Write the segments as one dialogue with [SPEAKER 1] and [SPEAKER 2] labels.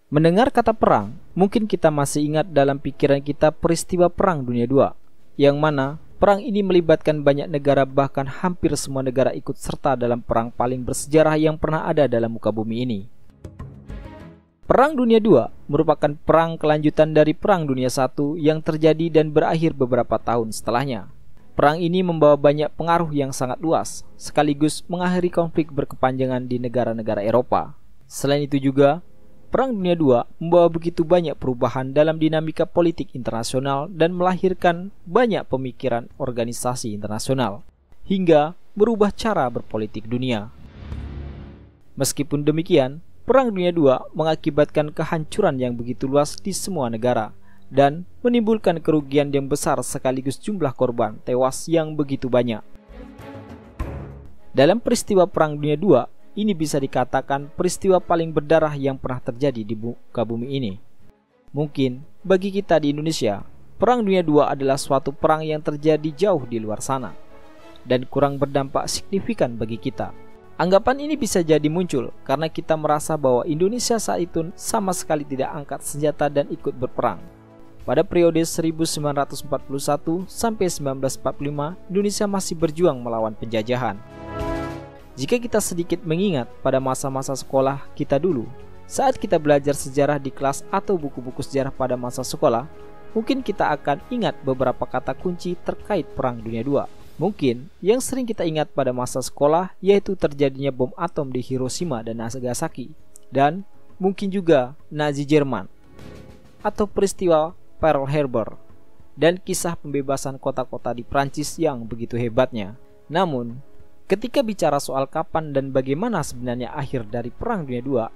[SPEAKER 1] Mendengar kata perang, mungkin kita masih ingat dalam pikiran kita peristiwa Perang Dunia II, yang mana perang ini melibatkan banyak negara, bahkan hampir semua negara ikut serta dalam perang paling bersejarah yang pernah ada dalam muka bumi ini. Perang Dunia II merupakan perang kelanjutan dari Perang Dunia I yang terjadi dan berakhir beberapa tahun setelahnya. Perang ini membawa banyak pengaruh yang sangat luas, sekaligus mengakhiri konflik berkepanjangan di negara-negara Eropa. Selain itu juga, Perang Dunia II membawa begitu banyak perubahan dalam dinamika politik internasional dan melahirkan banyak pemikiran organisasi internasional, hingga merubah cara berpolitik dunia. Meskipun demikian, Perang Dunia II mengakibatkan kehancuran yang begitu luas di semua negara dan menimbulkan kerugian yang besar sekaligus jumlah korban tewas yang begitu banyak. Dalam peristiwa Perang Dunia II, ini bisa dikatakan peristiwa paling berdarah yang pernah terjadi di muka bumi ini. Mungkin bagi kita di Indonesia, Perang Dunia II adalah suatu perang yang terjadi jauh di luar sana dan kurang berdampak signifikan bagi kita. Anggapan ini bisa jadi muncul karena kita merasa bahwa Indonesia saat itu sama sekali tidak angkat senjata dan ikut berperang. Pada periode 1941 sampai 1945, Indonesia masih berjuang melawan penjajahan. Jika kita sedikit mengingat pada masa-masa sekolah kita dulu, saat kita belajar sejarah di kelas atau buku-buku sejarah pada masa sekolah, mungkin kita akan ingat beberapa kata kunci terkait Perang Dunia II. Mungkin yang sering kita ingat pada masa sekolah yaitu terjadinya bom atom di Hiroshima dan Nagasaki, dan mungkin juga Nazi Jerman, atau peristiwa Pearl Harbor, dan kisah pembebasan kota-kota di Prancis yang begitu hebatnya. Namun, ketika bicara soal kapan dan bagaimana sebenarnya akhir dari Perang Dunia II,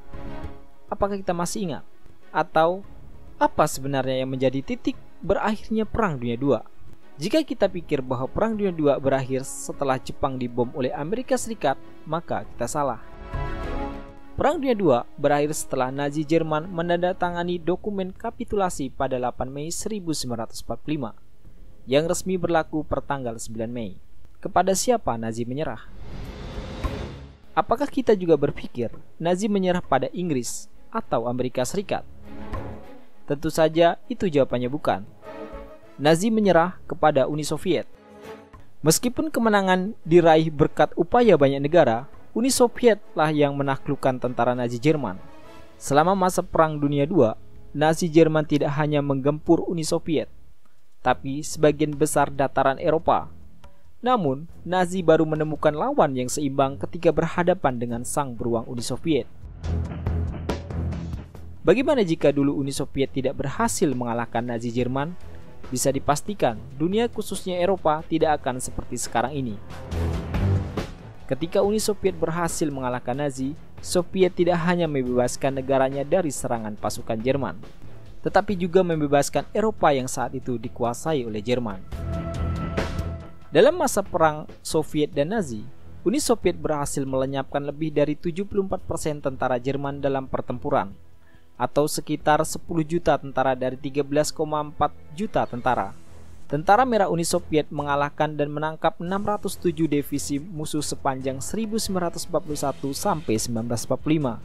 [SPEAKER 1] apakah kita masih ingat? Atau apa sebenarnya yang menjadi titik berakhirnya Perang Dunia II? Jika kita pikir bahwa Perang Dunia II berakhir setelah Jepang dibom oleh Amerika Serikat, maka kita salah. Perang Dunia II berakhir setelah Nazi Jerman menandatangani dokumen kapitulasi pada 8 Mei 1945, yang resmi berlaku per tanggal 9 Mei. Kepada siapa Nazi menyerah? Apakah kita juga berpikir Nazi menyerah pada Inggris atau Amerika Serikat? Tentu saja itu jawabannya bukan. Nazi menyerah kepada Uni Soviet. Meskipun kemenangan diraih berkat upaya banyak negara, Uni Sovietlah yang menaklukkan tentara Nazi Jerman. Selama masa Perang Dunia II, Nazi Jerman tidak hanya menggempur Uni Soviet, tapi sebagian besar dataran Eropa. Namun, Nazi baru menemukan lawan yang seimbang ketika berhadapan dengan sang beruang Uni Soviet. Bagaimana jika dulu Uni Soviet tidak berhasil mengalahkan Nazi Jerman? Bisa dipastikan, dunia khususnya Eropa tidak akan seperti sekarang ini. Ketika Uni Soviet berhasil mengalahkan Nazi, Soviet tidak hanya membebaskan negaranya dari serangan pasukan Jerman, tetapi juga membebaskan Eropa yang saat itu dikuasai oleh Jerman. Dalam masa perang Soviet dan Nazi, Uni Soviet berhasil melenyapkan lebih dari 74% tentara Jerman dalam pertempuran, atau sekitar 10 juta tentara dari 13,4 juta tentara. Tentara Merah Uni Soviet mengalahkan dan menangkap 607 divisi musuh sepanjang 1941 sampai 1945.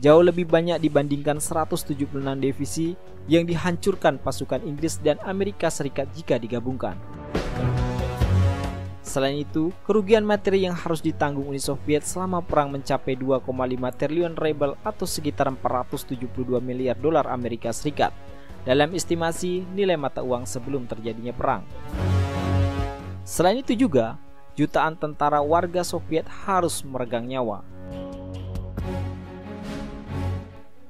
[SPEAKER 1] Jauh lebih banyak dibandingkan 176 divisi yang dihancurkan pasukan Inggris dan Amerika Serikat jika digabungkan. Selain itu, kerugian materi yang harus ditanggung Uni Soviet selama perang mencapai 2,5 triliun ruble atau sekitar 472 miliar dolar Amerika Serikat dalam estimasi nilai mata uang sebelum terjadinya perang. Selain itu juga, jutaan tentara warga Soviet harus meregang nyawa.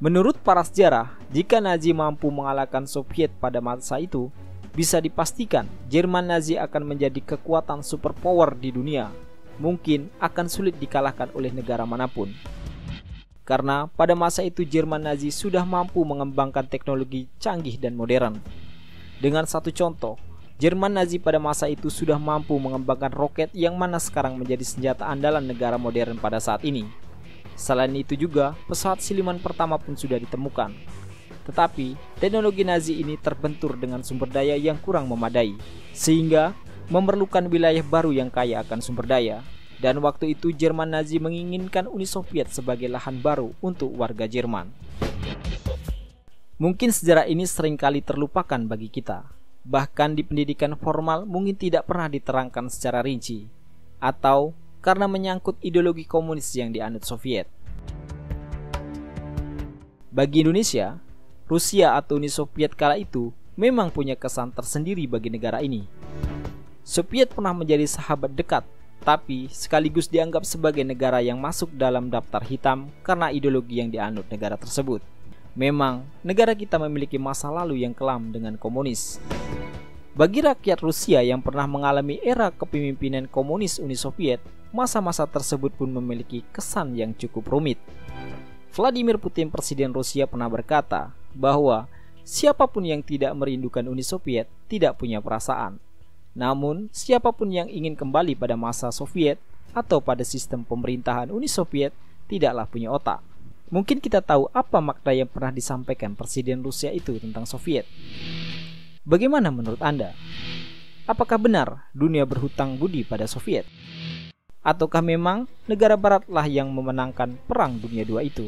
[SPEAKER 1] Menurut para sejarah, jika Nazi mampu mengalahkan Soviet pada masa itu, bisa dipastikan Jerman Nazi akan menjadi kekuatan superpower di dunia. Mungkin akan sulit dikalahkan oleh negara manapun. Karena pada masa itu Jerman Nazi sudah mampu mengembangkan teknologi canggih dan modern. Dengan satu contoh, Jerman Nazi pada masa itu sudah mampu mengembangkan roket yang mana sekarang menjadi senjata andalan negara modern pada saat ini. Selain itu juga, pesawat siluman pertama pun sudah ditemukan. Tetapi, teknologi Nazi ini terbentur dengan sumber daya yang kurang memadai, sehingga memerlukan wilayah baru yang kaya akan sumber daya. Dan waktu itu Jerman Nazi menginginkan Uni Soviet sebagai lahan baru untuk warga Jerman. Mungkin sejarah ini seringkali terlupakan bagi kita. Bahkan di pendidikan formal mungkin tidak pernah diterangkan secara rinci, atau karena menyangkut ideologi komunis yang dianut Soviet. Bagi Indonesia, Rusia atau Uni Soviet kala itu memang punya kesan tersendiri bagi negara ini. Soviet pernah menjadi sahabat dekat, tapi sekaligus dianggap sebagai negara yang masuk dalam daftar hitam karena ideologi yang dianut negara tersebut. Memang, negara kita memiliki masa lalu yang kelam dengan komunis. Bagi rakyat Rusia yang pernah mengalami era kepemimpinan komunis Uni Soviet, masa-masa tersebut pun memiliki kesan yang cukup rumit. Vladimir Putin, Presiden Rusia, pernah berkata bahwa siapapun yang tidak merindukan Uni Soviet tidak punya perasaan. Namun, siapapun yang ingin kembali pada masa Soviet atau pada sistem pemerintahan Uni Soviet tidaklah punya otak. Mungkin kita tahu apa makna yang pernah disampaikan Presiden Rusia itu tentang Soviet. Bagaimana menurut Anda? Apakah benar dunia berhutang budi pada Soviet? Ataukah memang negara baratlah yang memenangkan Perang Dunia II itu?